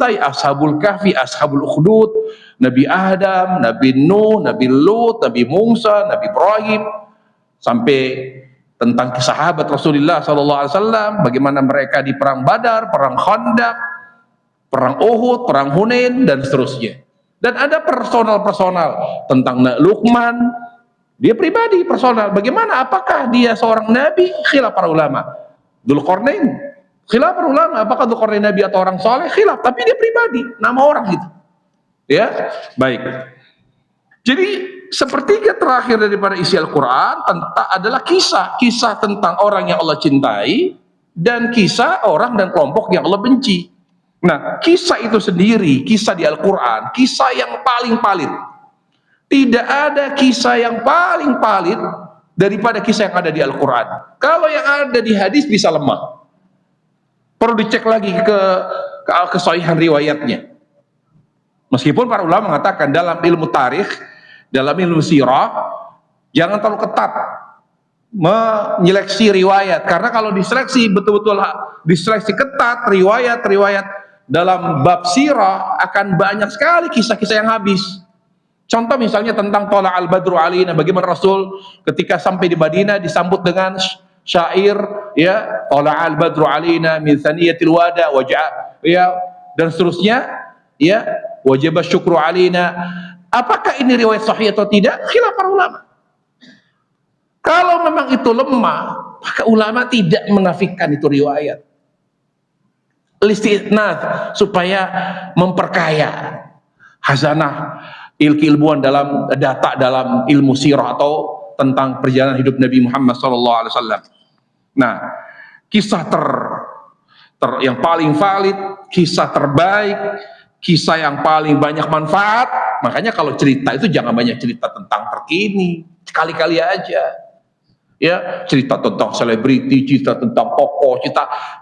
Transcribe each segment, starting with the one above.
Ashabul Kahfi, Ashabul Ukhdud, Nabi Adam, Nabi Nuh, Nabi Lut, Nabi Musa, Nabi Ibrahim, sampai tentang sahabat Rasulullah SAW, bagaimana mereka di perang Badar, perang Khandaq, perang Uhud, perang Hunain, dan seterusnya. Dan ada personal tentang Luqman, dia pribadi personal. Bagaimana? Apakah dia seorang nabi? Khilaf para ulama. Dzulqarnain, khilaf para ulama. Apakah Dzulqarnain nabi atau orang soleh? Khilaf. Tapi dia pribadi, nama orang gitu. Ya, baik. Jadi sepertiga terakhir daripada isi Al-Quran adalah kisah tentang orang yang Allah cintai dan kisah orang dan kelompok yang Allah benci. Nah, kisah itu sendiri, kisah di Al-Quran, kisah yang paling valid. Tidak ada kisah yang paling valid daripada kisah yang ada di Al-Quran. Kalau yang ada di hadis bisa lemah. Perlu dicek lagi ke kesahihan riwayatnya. Meskipun para ulama mengatakan dalam ilmu tarikh, dalam ilmu sirah, jangan terlalu ketat menyeleksi riwayat, karena kalau diseleksi betul-betul diseleksi ketat riwayat dalam bab sirah, akan banyak sekali kisah-kisah yang habis. Contoh misalnya tentang Thala al-Badru alaina, bagaimana Rasul ketika sampai di Madinah disambut dengan syair, ya, Thala al-Badru alaina min thaniyatil wada waj'a, ya, dan seterusnya, ya, wajib syukru alaina. Apakah ini riwayat sahih atau tidak? Khilaf para ulama. Kalau memang itu lemah, maka ulama tidak menafikan itu riwayat. Listinad, supaya memperkaya khazanah keilmuan dalam data dalam ilmu sirah atau tentang perjalanan hidup Nabi Muhammad SAW. Nah, kisah yang paling valid, kisah terbaik, kisah yang paling banyak manfaat. Makanya kalau cerita itu jangan banyak cerita tentang terkini, sekali-kali aja. Ya, cerita tentang selebriti, cerita tentang tokoh,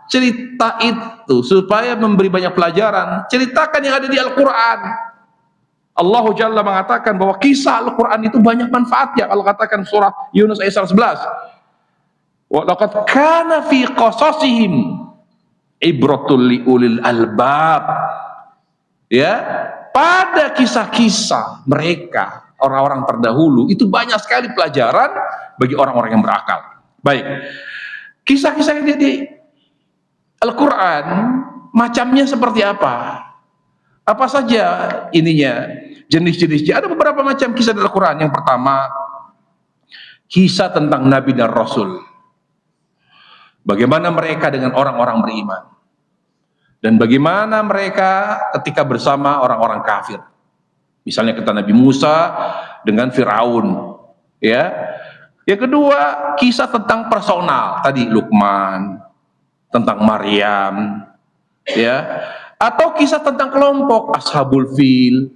cerita itu supaya memberi banyak pelajaran. Ceritakan yang ada di Al-Quran. Allah Jalla mengatakan bahwa kisah Al-Quran itu banyak manfaatnya. Allah katakan surah Yunus ayat 11. Wa laqad kana fi qasasihim ibratul liulil albab. Ya, pada kisah-kisah mereka orang-orang terdahulu itu banyak sekali pelajaran bagi orang-orang yang berakal. Baik, kisah-kisah yang di Al-Quran macamnya seperti apa? Apa saja ininya, jenis-jenisnya? Ada beberapa macam kisah di Al-Quran. Yang pertama, kisah tentang Nabi dan Rasul. Bagaimana mereka dengan orang-orang beriman, dan bagaimana mereka ketika bersama orang-orang kafir. Misalnya kata Nabi Musa dengan Firaun, ya. Yang kedua, kisah tentang personal, tadi Luqman, tentang Maryam, ya. Atau kisah tentang kelompok, Ashabul Fil,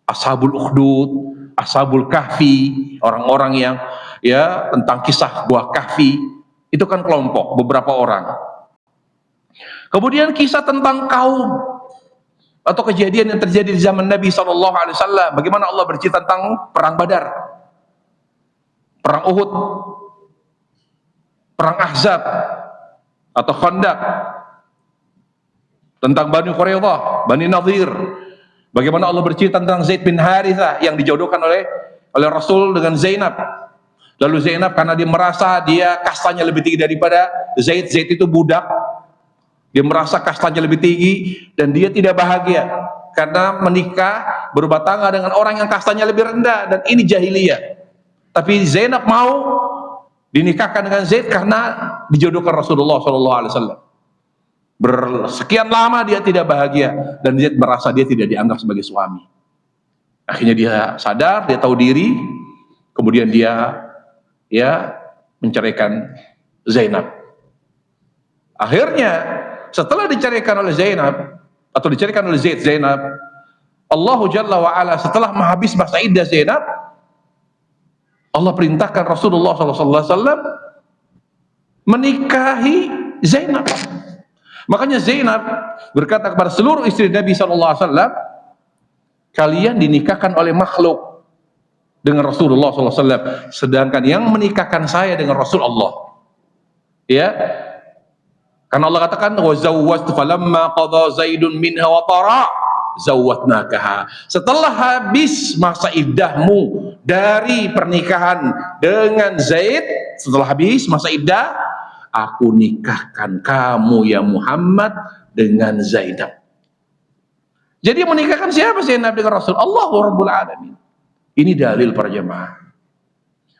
Ashabul Ukhdud, Ashabul Kahfi, orang-orang yang, ya, tentang kisah Gua Kahfi, itu kan kelompok, beberapa orang. Kemudian kisah tentang kaum atau kejadian yang terjadi di zaman Nabi SAW. Bagaimana Allah bercerita tentang perang Badar, perang Uhud, perang Ahzab atau Khandaq, tentang Bani Quraidah, Bani Nadir. Bagaimana Allah bercerita tentang Zaid bin Harithah yang dijodohkan oleh Rasul dengan Zainab. Lalu Zainab karena dia merasa dia kastanya lebih tinggi daripada Zaid itu budak. Dia merasa kastanya lebih tinggi dan dia tidak bahagia karena menikah berumah tangga dengan orang yang kastanya lebih rendah, dan ini jahiliyah. Tapi Zainab mau dinikahkan dengan Zaid karena dijodohkan Rasulullah SAW. Bersekian lama dia tidak bahagia dan Zaid merasa dia tidak dianggap sebagai suami. Akhirnya dia sadar, dia tahu diri, kemudian dia, ya, menceraikan Zainab. Akhirnya setelah diceraikan oleh Zainab atau diceraikan oleh Zainab, Allah Jalla wa Ala setelah menghabis masa iddah Zainab, Allah perintahkan Rasulullah SAW menikahi Zainab. Makanya Zainab berkata kepada seluruh istri Nabi SAW, kalian dinikahkan oleh makhluk dengan Rasulullah SAW, sedangkan yang menikahkan saya dengan Rasulullah. Ya, Karena Allah katakan wa zawwajtu falamma qadha Zaidun minha wa tara zawwatnakaha. Setelah habis masa iddahmu dari pernikahan dengan Zaid, setelah habis masa iddah, aku nikahkan kamu ya Muhammad dengan Zainab. Jadi menikahkan siapa Zainab dengan Rasul? Allahu Rabbul Alamin. Ini dalil para jemaah.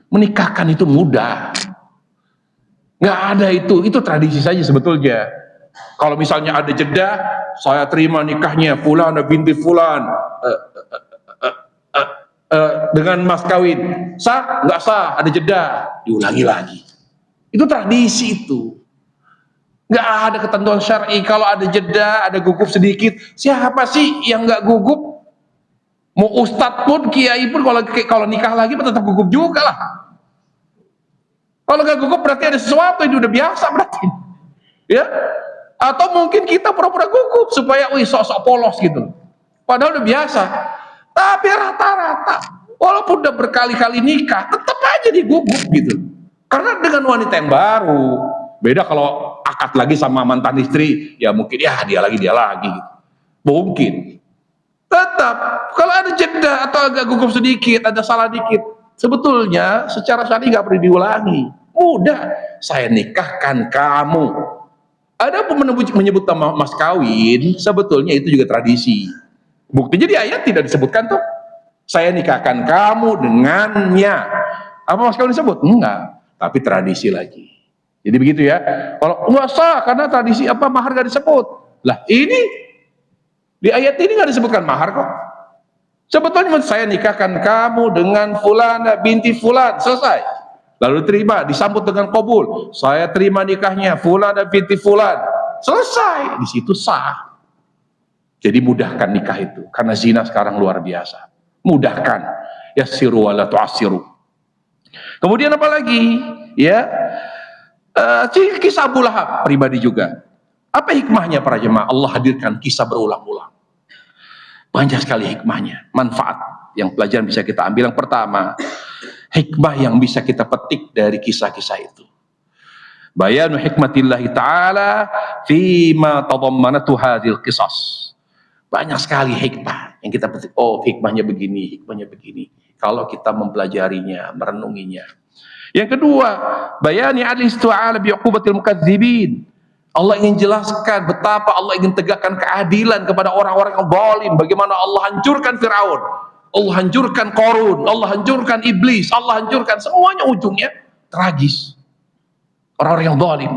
Menikahkan itu mudah. Nggak ada itu tradisi saja sebetulnya. Kalau misalnya ada jeda, saya terima nikahnya fulan binti fulan dengan mas kawin, sah nggak sah, ada jeda, diulangi lagi. Itu tradisi itu. Nggak ada ketentuan syar'i. Kalau ada jeda, ada gugup sedikit, siapa sih yang nggak gugup? Mau ustadz pun, kiai pun, kalau nikah lagi tetap gugup juga lah. Kalau nggak gugup berarti ada sesuatu yang udah biasa berarti, ya. Atau mungkin kita pura-pura gugup supaya, sok-sok polos gitu. Padahal udah biasa. Tapi rata-rata, walaupun udah berkali-kali nikah, tetap aja digugup gitu. Karena dengan wanita yang baru, beda kalau akad lagi sama mantan istri, ya mungkin ya dia lagi gitu. Mungkin. Tetap kalau ada jeda atau agak gugup sedikit, ada salah dikit, sebetulnya secara syar'i nggak perlu diulangi, mudah. Saya nikahkan kamu. Ada pun menyebut nama mas kawin, sebetulnya itu juga tradisi. Buktinya di ayat tidak disebutkan tuh. Saya nikahkan kamu dengannya. Apa mas kawin disebut? Enggak, tapi tradisi lagi. Jadi begitu ya. Kalau nggak sah karena tradisi mahar nggak disebut. Lah ini di ayat ini nggak disebutkan mahar kok. Sebetulnya saya nikahkan kamu dengan fulana binti fulan, selesai. Lalu terima, disambut dengan qabul. Saya terima nikahnya fulana binti fulan, selesai. Di situ sah. Jadi mudahkan nikah itu, karena zina sekarang luar biasa. Mudahkan, yassiru wala tu'assiru. Kemudian apa lagi? Ya, kisah Abu Lahab pribadi juga. Apa hikmahnya para jemaah? Allah hadirkan kisah berulang-ulang. Banyak sekali hikmahnya, manfaat yang pelajaran bisa kita ambil. Yang pertama, hikmah yang bisa kita petik dari kisah-kisah itu. Bayanu hikmatillahi ta'ala fima tadammanatu hadhil qisas. Banyak sekali hikmah yang kita petik. Oh, hikmahnya begini, hikmahnya begini. Kalau kita mempelajarinya, merenunginya. Yang kedua, bayani adlis ta'ala bi'uqubatil mukadzibin. Allah ingin jelaskan betapa Allah ingin tegakkan keadilan kepada orang-orang yang zalim. Bagaimana Allah hancurkan Firaun, Allah hancurkan Qarun, Allah hancurkan iblis, Allah hancurkan semuanya, ujungnya tragis. Orang-orang yang zalim.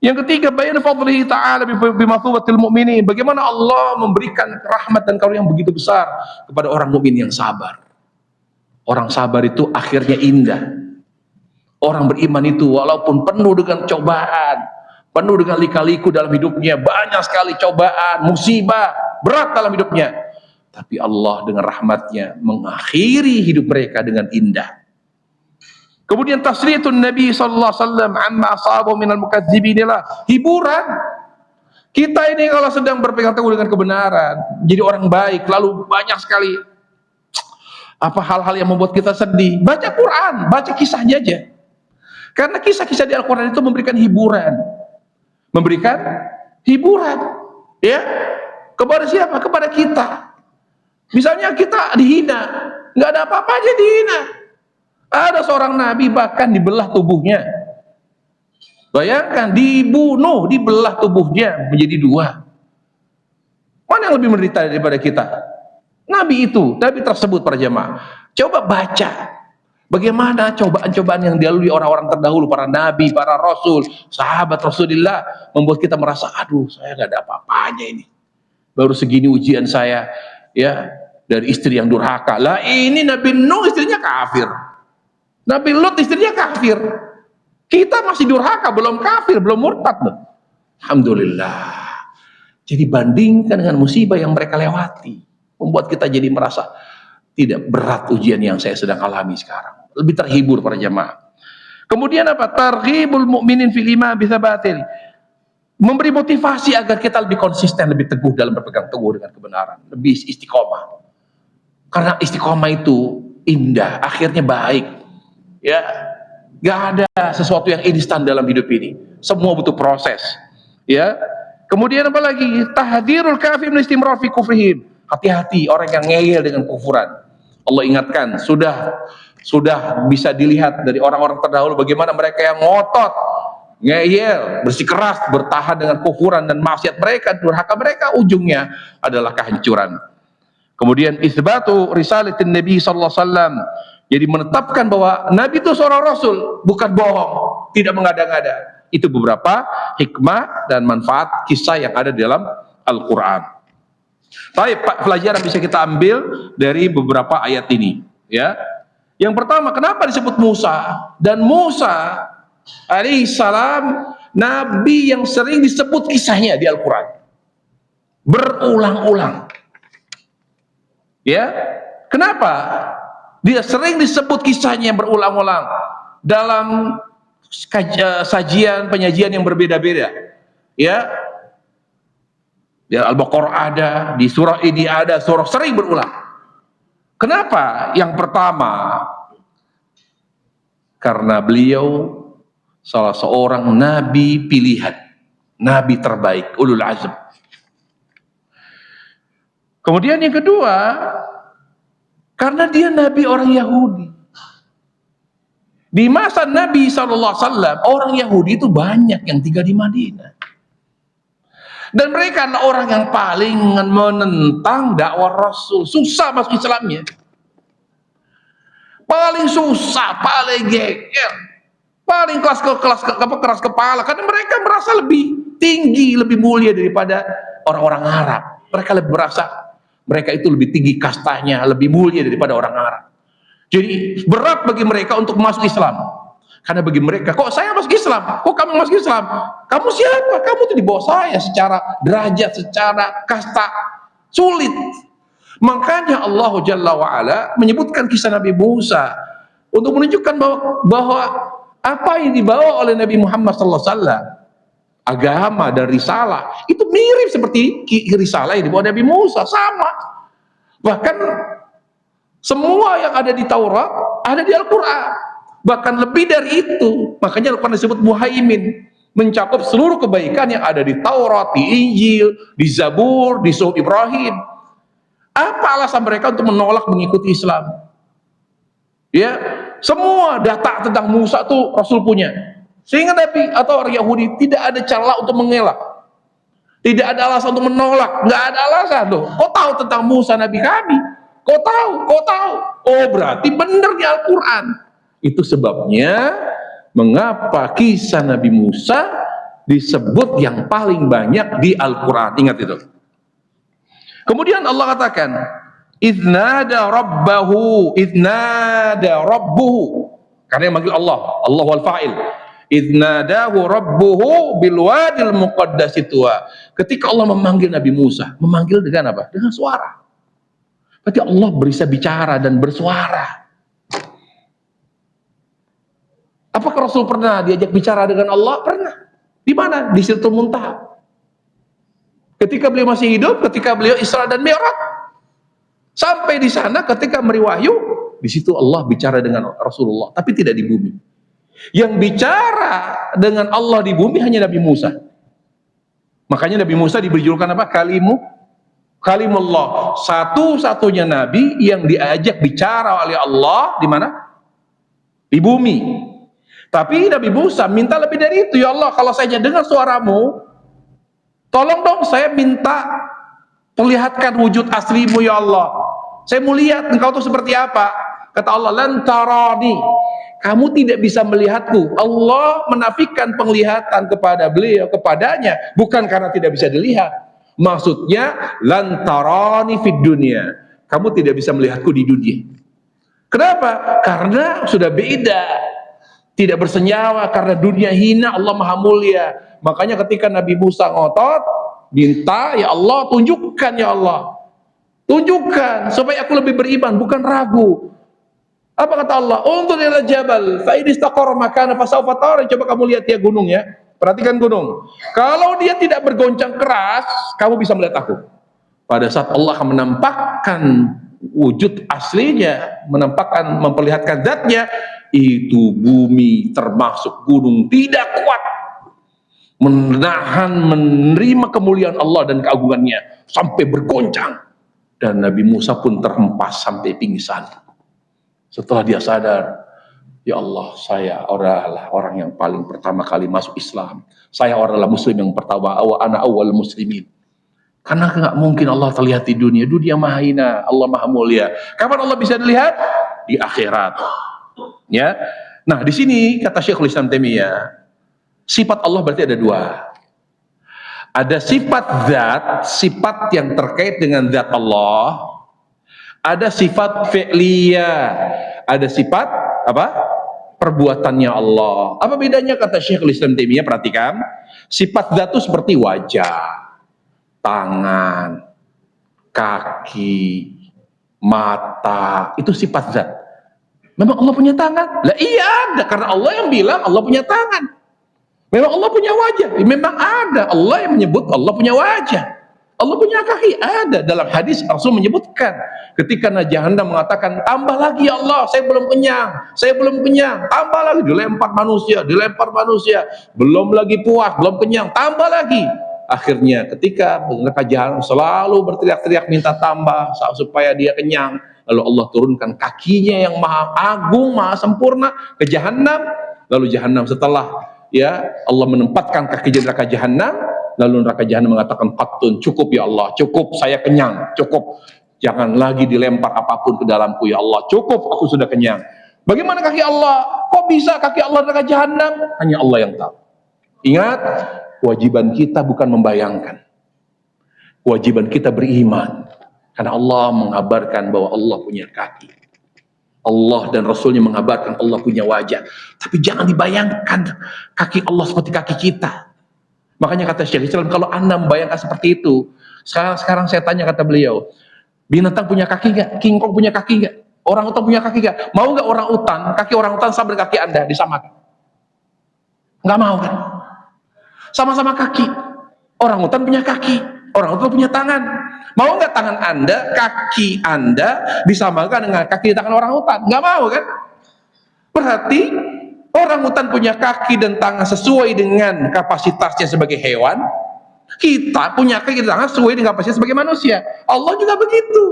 Yang ketiga, bayan fadlihi ta'ala bimathubatil mu'minin. Bagaimana Allah memberikan rahmat dan karunia yang begitu besar kepada orang mukmin yang sabar. Orang sabar itu akhirnya indah. Orang beriman itu walaupun penuh dengan cobaan, penuh dengan lika-liku dalam hidupnya, banyak sekali cobaan, musibah, berat dalam hidupnya, tapi Allah dengan rahmatnya mengakhiri hidup mereka dengan indah. Kemudian tasriyatun Nabi sallallahu alaihi wasallam amma asabahu minal mukadzibinilah, hiburan. Kita ini kalau sedang berpegang teguh dengan kebenaran, jadi orang baik, lalu banyak sekali hal-hal yang membuat kita sedih, baca Quran, baca kisahnya aja. Karena kisah-kisah di Al-Quran itu memberikan hiburan. Memberikan hiburan, ya, kepada siapa? Kepada kita. Misalnya kita dihina, nggak ada apa-apa aja dihina. Ada seorang nabi bahkan dibelah tubuhnya. Bayangkan, dibunuh, dibelah tubuhnya menjadi dua. Mana yang lebih menderita daripada kita? Nabi itu, nabi tersebut para jemaah. Coba baca bagaimana cobaan-cobaan yang dilalui orang-orang terdahulu, para nabi, para rasul, sahabat Rasulullah, membuat kita merasa, aduh, saya nggak ada apa-apanya ini. Baru segini ujian saya, ya, dari istri yang durhaka. Lah ini Nabi Nuh istrinya kafir. Nabi Lut istrinya kafir. Kita masih durhaka, belum kafir, belum murtad. Alhamdulillah. Jadi bandingkan dengan musibah yang mereka lewati, membuat kita jadi merasa tidak berat ujian yang saya sedang alami sekarang. Lebih terhibur para jemaah. Kemudian apa? Targhibul mu'minin fil iman bi tsabatil. Memberi motivasi agar kita lebih konsisten, lebih teguh dalam berpegang teguh dengan kebenaran, lebih istiqomah. Karena istiqomah itu indah, akhirnya baik. Ya, Gak ada sesuatu yang instan dalam hidup ini. Semua butuh proses. Ya. Kemudian apa lagi? Tahdzirul kafir min istimrar fi kufrihim. Hati-hati orang yang ngeyel dengan kufuran. Allah ingatkan, sudah bisa dilihat dari orang-orang terdahulu bagaimana mereka yang ngotot, ngeyel, bersikeras, bertahan dengan kufuran dan maksiat mereka, durhaka mereka, ujungnya adalah kehancuran. Kemudian isbatu risalatin Nabi sallallahu alaihi wasallam. Jadi menetapkan bahwa Nabi itu seorang Rasul, bukan bohong, tidak mengada-ngada. Itu beberapa hikmah dan manfaat kisah yang ada di dalam Al-Quran. Baik, pelajaran bisa kita ambil dari beberapa ayat ini. Ya, yang pertama, kenapa disebut Musa? Dan Musa alaihissalam Nabi yang sering disebut kisahnya di Al-Quran, berulang-ulang. Ya, kenapa? Dia sering disebut kisahnya berulang-ulang dalam penyajian yang berbeda-beda. Ya, di Al-Baqarah ada, di surah ini ada, surah sering berulang. Kenapa? Yang pertama, karena beliau salah seorang nabi pilihan, nabi terbaik, ulul azm. Kemudian yang kedua, karena dia nabi orang Yahudi. Di masa Nabi SAW, orang Yahudi itu banyak yang tinggal di Madinah. Dan mereka adalah orang yang paling menentang dakwah Rasul. Susah masuk Islamnya. Paling susah, paling geger. Paling keras kepala. Karena mereka merasa lebih tinggi, lebih mulia daripada orang-orang Arab. Mereka lebih merasa mereka itu lebih tinggi kastanya, lebih mulia daripada orang Arab. Jadi berat bagi mereka untuk masuk Islam. Karena bagi mereka, kok saya masuk Islam? Kok kamu masuk Islam? Kamu siapa? Kamu tuh di bawah saya secara derajat, secara kasta. Sulit. Makanya Allah Jalla wa'ala menyebutkan kisah Nabi Musa untuk menunjukkan bahwa apa yang dibawa oleh Nabi Muhammad SAW, agama dan risalah, itu mirip seperti risalah yang dibawa Nabi Musa, sama. Bahkan semua yang ada di Taurat ada di Al-Quran. Bahkan lebih dari itu. Makanya Al-Quran disebut muhaimin, mencakup seluruh kebaikan yang ada di Taurat, di Injil, di Zabur, di Suhuf Ibrahim. Apa alasan mereka untuk menolak mengikuti Islam? Ya, semua data tentang Musa itu Rasul punya. Sehingga Nabi atau orang Yahudi tidak ada celah untuk mengelak. Tidak ada alasan untuk menolak. Nggak ada alasan loh. Kau tahu tentang Musa Nabi kami? Kau tahu? Oh berarti benar di Al-Quran. Itu sebabnya mengapa kisah Nabi Musa disebut yang paling banyak di Al-Quran. Ingat itu. Kemudian Allah katakan, idnada rabbuhu. Karena yang manggil Allah wal fa'il. Idnadahu rabbuhu bilwadil muqaddasi tuwa. Ketika Allah memanggil Nabi Musa, memanggil dengan apa? Dengan suara. Berarti Allah bisa bicara dan bersuara. Apakah Rasul pernah diajak bicara dengan Allah? Pernah. Di mana? Di Sidratul Muntaha. Ketika beliau masih hidup, ketika beliau Isra dan Mi'raj. Sampai di sana ketika memberi wahyu, di situ Allah bicara dengan Rasulullah, tapi tidak di bumi. Yang bicara dengan Allah di bumi hanya Nabi Musa. Makanya Nabi Musa diberi julukan apa? Kalimullah. Satu-satunya nabi yang diajak bicara oleh Allah di mana? Di bumi. Tapi Nabi Musa minta lebih dari itu. Ya Allah, kalau saya dengar suaramu, tolong dong saya minta perlihatkan wujud aslimu ya Allah. Saya mau lihat engkau itu seperti apa. Kata Allah, lan tarani. Kamu tidak bisa melihatku. Allah menafikan penglihatan kepada beliau, kepadanya, bukan karena tidak bisa dilihat. Maksudnya lan tarani fid dunya. Kamu tidak bisa melihatku di dunia. Kenapa? Karena sudah beda. Tidak bersenyawa, karena dunia hina, Allah maha mulia. Makanya ketika Nabi Musa ngotot, minta, ya Allah tunjukkan ya Allah, tunjukkan supaya aku lebih beriman, bukan ragu. Apa kata Allah? Unzur ila jabal fa in istaqarra makana fa sawfa tara. Coba kamu lihat ya gunung ya, perhatikan gunung. Kalau dia tidak bergoncang keras, kamu bisa melihat aku. Pada saat Allah akan menampakkan wujud aslinya, memperlihatkan zatnya, itu bumi termasuk gunung tidak kuat menerima kemuliaan Allah dan keagungannya sampai bergoncang, dan Nabi Musa pun terhempas sampai pingsan. Setelah dia sadar, ya Allah, saya adalah orang yang paling pertama kali masuk Islam, saya adalah muslim yang pertama, ana awal muslimin. Karena nggak mungkin Allah terlihat di dunia, dunia maha hina, Allah maha mulia. Kapan Allah bisa dilihat? Di akhirat. Ya. Nah, di sini kata Syekhul Islam Taimiyah, sifat Allah berarti ada dua. Ada sifat zat, sifat yang terkait dengan zat Allah. Ada sifat fi'liyah, ada sifat apa? Perbuatannya Allah. Apa bedanya kata Syekhul Islam Taimiyah? Perhatikan, sifat zat itu seperti wajah, tangan, kaki, mata, itu sifat zat. Memang Allah punya tangan? Lah iya ada, karena Allah yang bilang Allah punya tangan. Memang Allah punya wajah? Memang ada, Allah yang menyebut Allah punya wajah. Allah punya kaki? Ada. Dalam hadis Rasul menyebutkan ketika Jahannam mengatakan, tambah lagi ya Allah, saya belum kenyang, saya belum kenyang, tambah lagi, dilempar manusia, belum lagi puas, belum kenyang, tambah lagi. Akhirnya ketika neraka jahanam selalu berteriak-teriak minta tambah supaya dia kenyang, lalu Allah turunkan kakinya yang maha agung, maha sempurna ke jahanam. Lalu jahanam setelah Allah menempatkan kaki di neraka jahanam, lalu neraka jahanam mengatakan, qattun, cukup ya Allah, cukup, saya kenyang, cukup, jangan lagi dilempar apapun ke dalamku ya Allah, cukup, aku sudah kenyang. Bagaimana kaki Allah? Kok bisa kaki Allah neraka jahanam? Hanya Allah yang tahu. Ingat, kewajiban kita bukan membayangkan, kewajiban kita beriman, karena Allah mengabarkan bahwa Allah punya kaki, Allah dan Rasulnya mengabarkan Allah punya wajah. Tapi jangan dibayangkan kaki Allah seperti kaki kita. Makanya kata Syekh Islam, kalau Anda membayangkan seperti itu, sekarang saya tanya, kata beliau, binatang punya kaki nggak? King Kong punya kaki nggak? Orang utan punya kaki nggak? Mau nggak orang utan, kaki orang utan sama dengan kaki Anda disamakan? Nggak mau kan? Sama-sama kaki. Orang utan punya kaki, orang utan punya tangan. Mau nggak tangan Anda, kaki Anda disamakan dengan kaki di tangan orang utan? Nggak mau kan? Berarti orang utan punya kaki dan tangan sesuai dengan kapasitasnya sebagai hewan. Kita punya kaki dan tangan sesuai dengan kapasitas sebagai manusia. Allah juga begitu.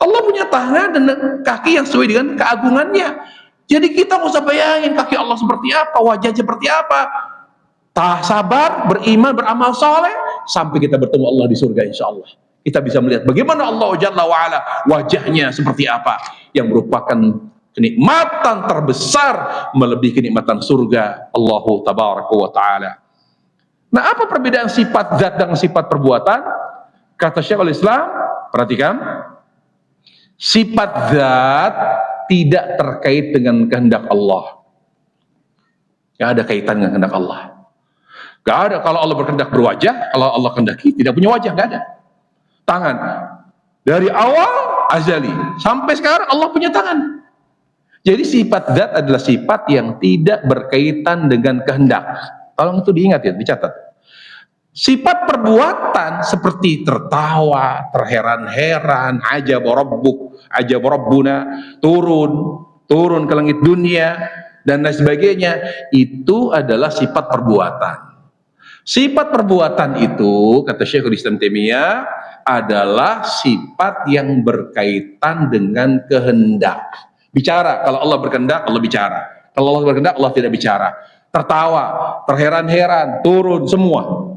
Allah punya tangan dan kaki yang sesuai dengan keagungannya. Jadi kita nggak usah bayangin kaki Allah seperti apa, wajah seperti apa. Sabar, beriman, beramal soleh sampai kita bertemu Allah di surga, insya Allah. Kita bisa melihat bagaimana Allah Jalla wa'ala wajahnya seperti apa, yang merupakan kenikmatan terbesar melebihi kenikmatan surga Allahu Tabaraka wa Ta'ala. Nah, apa perbedaan sifat zat dan sifat perbuatan? Kata Syekhul Islam, perhatikan, sifat zat tidak terkait dengan kehendak Allah. Gak ada kaitan dengan kehendak Allah. Gak ada. Kalau Allah berkehendak berwajah, kalau Allah kehendaki tidak punya wajah, gak ada. Tangan, dari awal azali sampai sekarang Allah punya tangan. Jadi sifat zat adalah sifat yang tidak berkaitan dengan kehendak. Tolong itu diingat ya, dicatat. Sifat perbuatan seperti tertawa, terheran-heran, ajab rabbuk, ajab rabbuna, turun ke langit dunia dan lain sebagainya, itu adalah sifat perbuatan. Sifat perbuatan itu, kata Syekhul Islam Taimiyah, adalah sifat yang berkaitan dengan kehendak. Bicara, kalau Allah berkehendak, Allah bicara. Kalau Allah berkehendak, Allah tidak bicara. Tertawa, terheran-heran, turun, semua.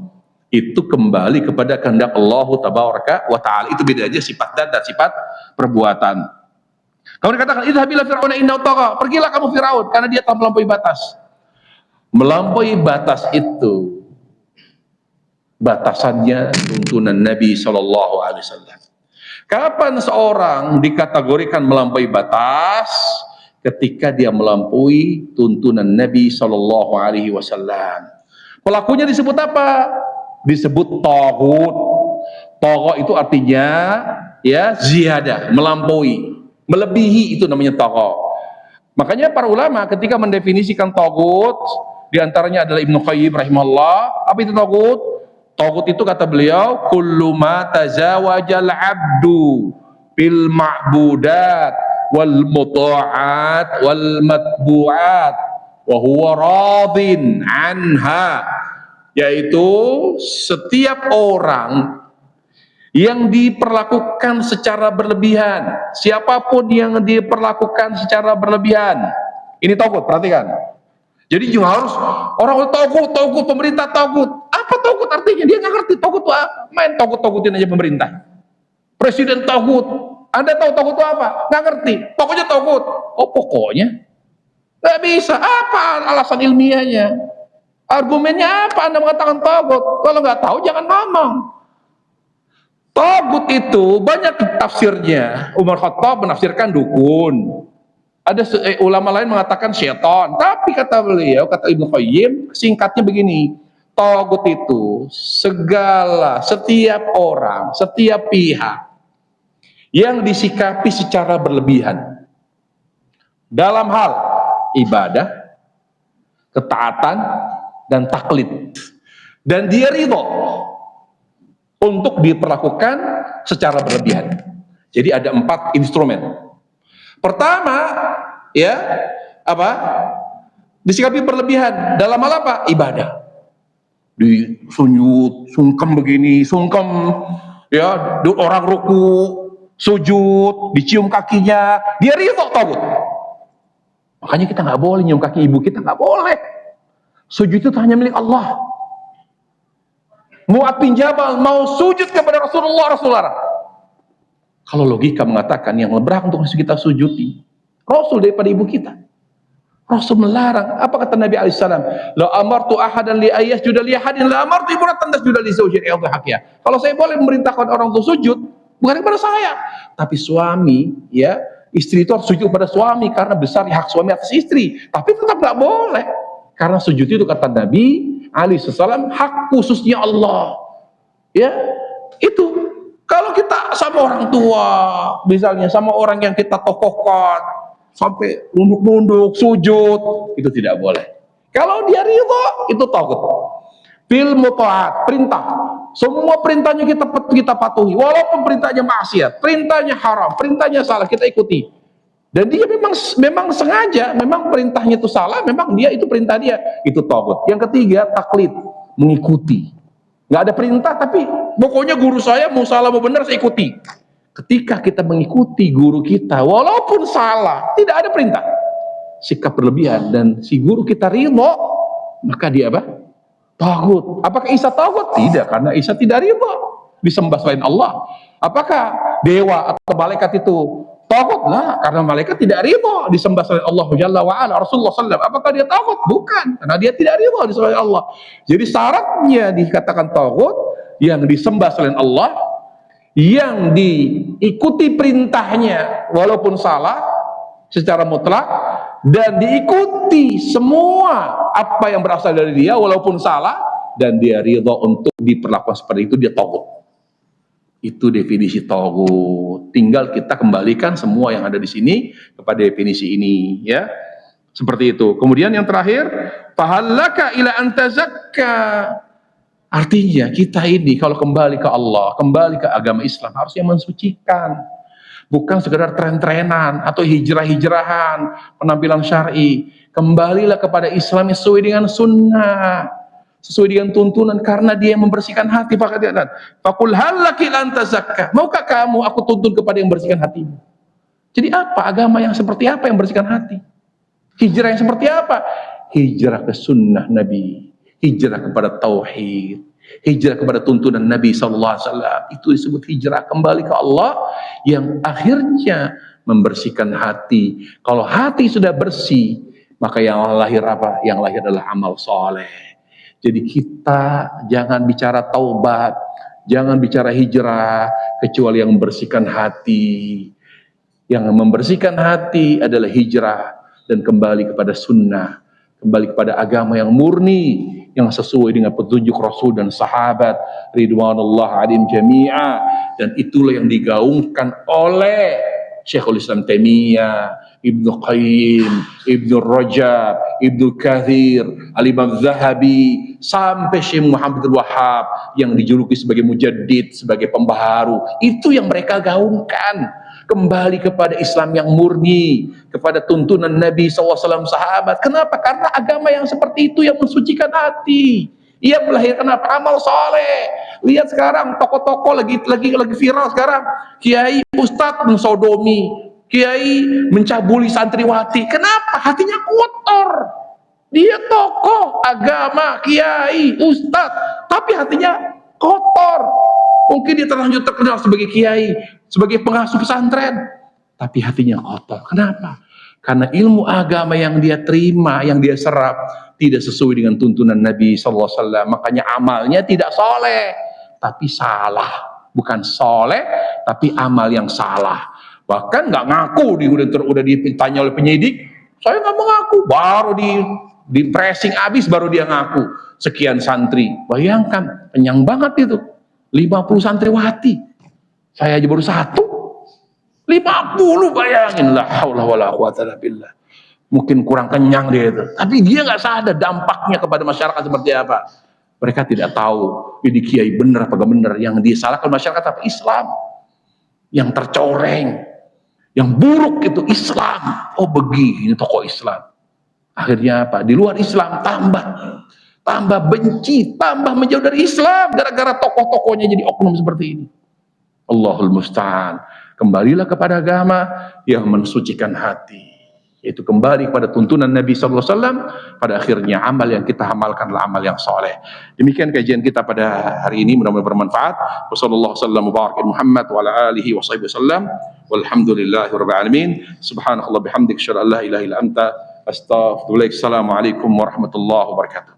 Itu kembali kepada kehendak Allah Tabaraka wa Ta'ala. Itu bedanya sifat dan sifat perbuatan. Kamu dikatakan, idhab ila fir'auna innahu tagha. Pergilah kamu Firaun, karena dia telah melampaui batas. Melampaui batas itu batasannya tuntunan Nabi SAW. Kapan seorang dikategorikan melampaui batas? Ketika dia melampaui tuntunan Nabi SAW. Pelakunya disebut apa? Disebut taghut. Taghut itu artinya ziyadah, melampaui, melebihi, itu namanya taghut. Makanya para ulama ketika mendefinisikan taghut, diantaranya adalah Ibnu Qayyim rahimahullah. Apa itu taghut? Taghut itu kata beliau, kullu ma tazawajal abdu bil ma'budat wal muta'at wal matbu'at wa huwa radin anha, yaitu setiap orang yang diperlakukan secara berlebihan, siapapun yang diperlakukan secara berlebihan, ini tagut, perhatikan. Jadi juga harus orang tagut pemerintah tagut. Apa tagut artinya? Dia nggak ngerti tagut itu apa. Main tagut-tagutin aja pemerintah. Presiden tagut. Anda tahu tagut itu apa? Nggak ngerti. Pokoknya tagut. Oh pokoknya. Nggak bisa. Apa alasan ilmiahnya? Argumennya apa Anda mengatakan tagut? Kalau nggak tahu jangan ngomong. Tagut itu banyak tafsirnya. Umar Khattab menafsirkan dukun. Ada ulama lain mengatakan syaitan. Tapi kata beliau, kata Ibnu Qayyim, singkatnya begini. Tagut itu segala, setiap orang, setiap pihak yang disikapi secara berlebihan dalam hal ibadah, ketaatan, dan taklid. Dan dia ridho untuk diperlakukan secara berlebihan. Jadi ada 4 instrumen. Pertama, ya, apa? Disikapi berlebihan dalam hal apa? Ibadah. Disunyut, sungkem begini, sungkem, ya, orang ruku, sujud, dicium kakinya, dia ridho tagut. Makanya kita nggak boleh nyium kaki ibu kita, nggak boleh. Sujud itu hanya milik Allah. Mu'adz bin Jabal mau sujud kepada Rasulullah. Kalau logika mengatakan yang berhak untuk kita sujudi Rasul daripada ibu kita. Rasul melarang. Apa kata Nabi alaihissalam? La amartu ahadan li ayyasjuda li ahadin la amartu imra'atan tasjuda li zawjiha ila haqqiha. Kalau saya boleh memerintahkan orang untuk sujud, bukan kepada saya, tapi suami, ya, istri itu harus sujud kepada suami karena besar hak suami atas istri. Tapi tetap nggak boleh. Karena sujud itu kata Nabi alaihissalam hak khususnya Allah. Ya, itu. Kalau kita sama orang tua, misalnya sama orang yang kita tokohkan, sampai nunduk-nunduk, sujud, itu tidak boleh. Kalau dia ridho, itu tagut. Fil muta'at, perintah. Semua perintahnya kita patuhi, walaupun perintahnya maksiat, perintahnya haram, perintahnya salah, kita ikuti. Dan dia memang sengaja, memang perintahnya itu salah, memang dia itu perintah dia, itu tagut. Yang ketiga, taklid, mengikuti. Nggak ada perintah, tapi pokoknya guru saya mau salah mau benar saya ikuti. Ketika kita mengikuti guru kita, walaupun salah, tidak ada perintah, sikap berlebihan, dan si guru kita ridho, maka dia apa? Tagut. Apakah Isa tagut? Tidak, karena Isa tidak ridho disembah selain Allah. Apakah dewa atau malaikat itu tagut? Nah, karena malaikat tidak ridho disembah selain Allah Jalla wa Ala. Rasulullah SAW, apakah dia tagut? Bukan, karena dia tidak ridho disembah selain Allah. Jadi syaratnya dikatakan tagut yang disembah selain Allah, yang diikuti perintahnya walaupun salah secara mutlak, dan diikuti semua apa yang berasal dari dia walaupun salah, dan dia ridho untuk diperlakukan seperti itu, dia tagut. Itu definisi tagut. Tinggal kita kembalikan semua yang ada di sini kepada definisi ini, ya. Seperti itu. Kemudian yang terakhir, fahallaka ila antazakka. Artinya kita ini kalau kembali ke Allah, kembali ke agama Islam, harusnya mensucikan. Bukan sekedar tren-trenan atau hijrah-hijrahan, penampilan syar'i. Kembalilah kepada Islam sesuai dengan sunnah, sesuai dengan tuntunan, karena dia yang membersihkan hati. Faqul hal laki lan tazakka. Maukah kamu aku tuntun kepada yang membersihkan hatimu? Jadi apa agama yang seperti apa yang membersihkan hati? Hijrah yang seperti apa? Hijrah ke sunnah Nabi, hijrah kepada tauhid, hijrah kepada tuntunan Nabi SAW. Itu disebut hijrah, kembali ke Allah, yang akhirnya membersihkan hati. Kalau hati sudah bersih, maka yang lahir apa? Yang lahir adalah amal soleh. Jadi kita jangan bicara taubat, jangan bicara hijrah, kecuali yang membersihkan hati. Yang membersihkan hati adalah hijrah dan kembali kepada sunnah, kembali kepada agama yang murni, yang sesuai dengan petunjuk Rasul dan sahabat ridwanullah alaihim jami'a. Dan itulah yang digaungkan oleh Syekhul Islam Taimiyah, Ibnu Qayyim, Ibnu Rajab, Ibnu Katsir, Al-Imam Zahabi, sampai Syekh Muhammad Al-Wahhab yang dijuluki sebagai mujaddid, sebagai pembaharu. Itu yang mereka gaungkan. kembali kepada Islam yang murni, kepada tuntunan Nabi SAW sahabat. Kenapa? Karena agama yang seperti itu yang mensucikan hati, ia melahirkan apa? Amal soleh. Lihat sekarang tokoh-tokoh lagi viral sekarang, kiai ustadz mensodomi, kiai mencabuli santriwati. Kenapa? Hatinya kotor. Dia tokoh agama, kiai, ustadz, tapi hatinya kotor. Mungkin dia terlanjur terkenal sebagai kiai, sebagai pengasuh pesantren, tapi hatinya kotor. Kenapa? Karena ilmu agama yang dia terima, yang dia serap, tidak sesuai dengan tuntunan Nabi SAW. Makanya amalnya tidak soleh, tapi salah. Bukan soleh, tapi amal yang salah. Bahkan nggak ngaku, udah ditanya oleh penyidik, saya nggak mengaku, baru di pressing abis baru dia ngaku. Sekian santri, bayangkan, kenyang banget itu, 50 santriwati, saya aja baru 1, 50, bayangin, la haula wala quwata illa billah. Mungkin kurang kenyang dia itu, tapi dia nggak sadar dampaknya kepada masyarakat seperti apa. Mereka tidak tahu ini kiai benar apa gak benar. Yang disalahkan masyarakat apa? Islam yang tercoreng, yang buruk itu Islam. Oh begini tokoh Islam. Akhirnya apa? Di luar Islam tambah benci, tambah menjauh dari Islam gara-gara tokoh-tokohnya jadi oknum seperti ini. Allahul musta'an. Kembalilah kepada agama yang mensucikan hati, yaitu kembali kepada tuntunan Nabi SAW. Pada akhirnya amal yang kita amalkan adalah amal yang soleh. Demikian kajian kita pada hari ini, mudah-mudahan bermanfaat. Wassallallahu sallam mubarak Muhammad wa ala alihi wa sahbihi wasallam. Walhamdulillahi rabbil alamin. Subhanallah bihamdik, asyhadu an la ilaha illa anta, astaghfirullahaladzim. Assalamualaikum warahmatullahi wabarakatuh.